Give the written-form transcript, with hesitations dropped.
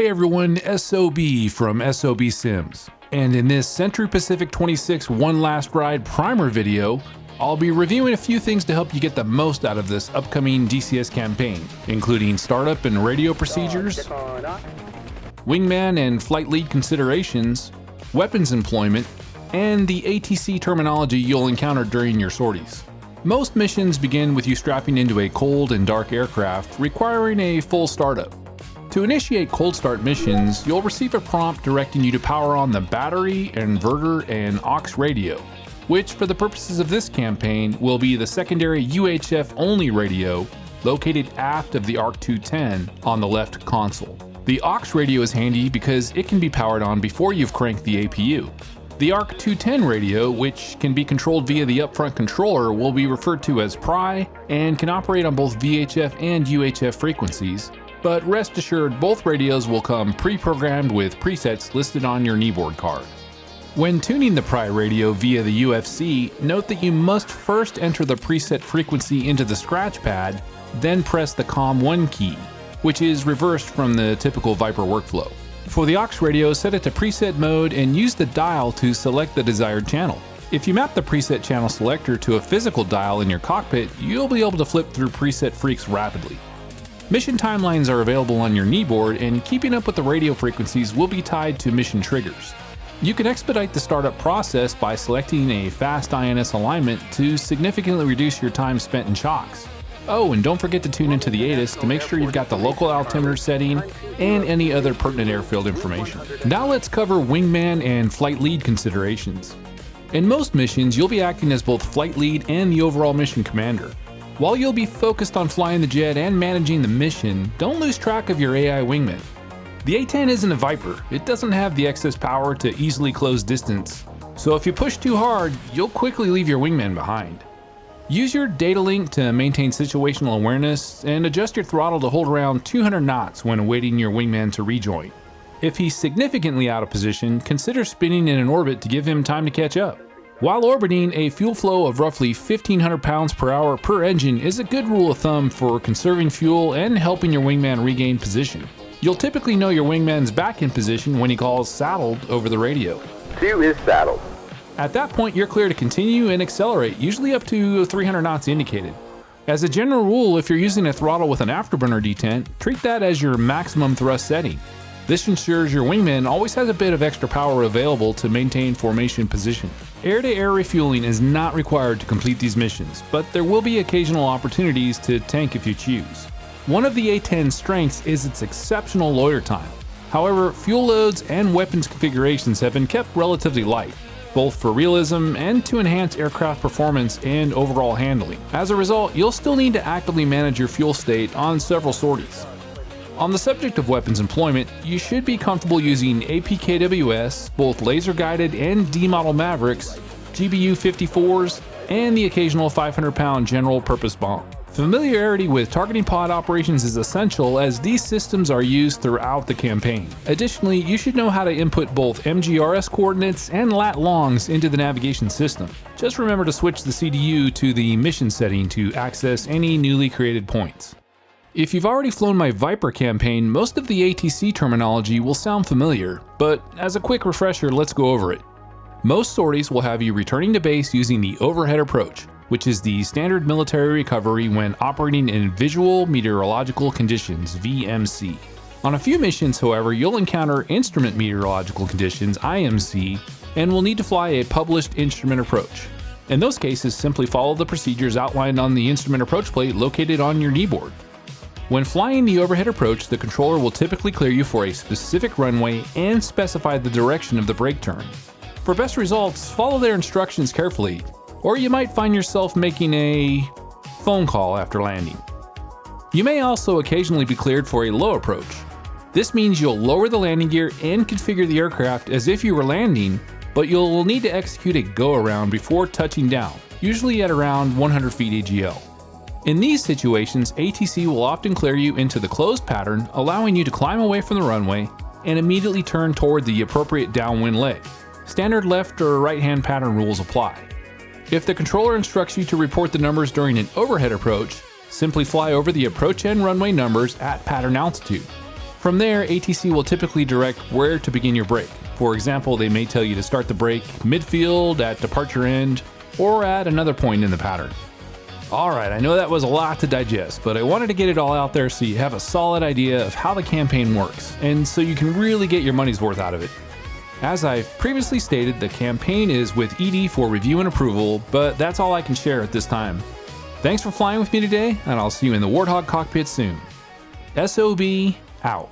Hey everyone, SOB from SOB Sims. And in this Sentry Pacific 26 One Last Ride primer video, I'll be reviewing a few things to help you get the most out of this upcoming DCS campaign, including startup and radio procedures, wingman and flight lead considerations, weapons employment, and the ATC terminology you'll encounter during your sorties. Most missions begin with you strapping into a cold and dark aircraft, requiring a full startup. To initiate cold start missions, you'll receive a prompt directing you to power on the battery, inverter, and aux radio, which for the purposes of this campaign will be the secondary UHF only radio located aft of the ARC 210 on the left console. The aux radio is handy because it can be powered on before you've cranked the APU. The ARC 210 radio, which can be controlled via the upfront controller, will be referred to as Pry and can operate on both VHF and UHF frequencies. But rest assured, both radios will come pre-programmed with presets listed on your kneeboard card. When tuning the Pry radio via the UFC, note that you must first enter the preset frequency into the scratch pad, then press the COM1 key, which is reversed from the typical Viper workflow. For the aux radio, set it to preset mode and use the dial to select the desired channel. If you map the preset channel selector to a physical dial in your cockpit, you'll be able to flip through preset freaks rapidly. Mission timelines are available on your kneeboard, and keeping up with the radio frequencies will be tied to mission triggers. You can expedite the startup process by selecting a fast INS alignment to significantly reduce your time spent in chocks. Oh, and don't forget to tune into the ATIS to make sure you've got the local altimeter setting and any other pertinent airfield information. Now let's cover wingman and flight lead considerations. In most missions, you'll be acting as both flight lead and the overall mission commander. While you'll be focused on flying the jet and managing the mission, don't lose track of your AI wingman. The A-10 isn't a Viper. It doesn't have the excess power to easily close distance, so if you push too hard, you'll quickly leave your wingman behind. Use your data link to maintain situational awareness and adjust your throttle to hold around 200 knots when awaiting your wingman to rejoin. If he's significantly out of position, consider spinning in an orbit to give him time to catch up. While orbiting, a fuel flow of roughly 1,500 pounds per hour per engine is a good rule of thumb for conserving fuel and helping your wingman regain position. You'll typically know your wingman's back in position when he calls saddled over the radio. 2 is saddled. At that point, you're clear to continue and accelerate, usually up to 300 knots indicated. As a general rule, if you're using a throttle with an afterburner detent, treat that as your maximum thrust setting. This ensures your wingman always has a bit of extra power available to maintain formation position. Air-to-air refueling is not required to complete these missions, but there will be occasional opportunities to tank if you choose. One of the A-10's strengths is its exceptional loiter time. However, fuel loads and weapons configurations have been kept relatively light, both for realism and to enhance aircraft performance and overall handling. As a result, you'll still need to actively manage your fuel state on several sorties. On the subject of weapons employment, you should be comfortable using APKWS, both laser-guided and D-model Mavericks, GBU-54s, and the occasional 500-pound general-purpose bomb. Familiarity with targeting pod operations is essential as these systems are used throughout the campaign. Additionally, you should know how to input both MGRS coordinates and lat longs into the navigation system. Just remember to switch the CDU to the mission setting to access any newly created points. If you've already flown my Viper campaign, most of the ATC terminology will sound familiar, but as a quick refresher, let's go over it. Most sorties will have you returning to base using the overhead approach, which is the standard military recovery when operating in visual meteorological conditions, VMC. On a few missions, however, you'll encounter instrument meteorological conditions, IMC, and will need to fly a published instrument approach. In those cases, simply follow the procedures outlined on the instrument approach plate located on your kneeboard. When flying the overhead approach, the controller will typically clear you for a specific runway and specify the direction of the brake turn. For best results, follow their instructions carefully, or you might find yourself making a phone call after landing. You may also occasionally be cleared for a low approach. This means you'll lower the landing gear and configure the aircraft as if you were landing, but you'll need to execute a go-around before touching down, usually at around 100 feet AGL. In these situations, ATC will often clear you into the closed pattern, allowing you to climb away from the runway and immediately turn toward the appropriate downwind leg. Standard left or right-hand pattern rules apply. If the controller instructs you to report the numbers during an overhead approach, simply fly over the approach end runway numbers at pattern altitude. From there, ATC will typically direct where to begin your brake. For example, they may tell you to start the brake midfield, at departure end, or at another point in the pattern. Alright, I know that was a lot to digest, but I wanted to get it all out there so you have a solid idea of how the campaign works, and so you can really get your money's worth out of it. As I've previously stated, the campaign is with ED for review and approval, but that's all I can share at this time. Thanks for flying with me today, and I'll see you in the Warthog cockpit soon. SOB out.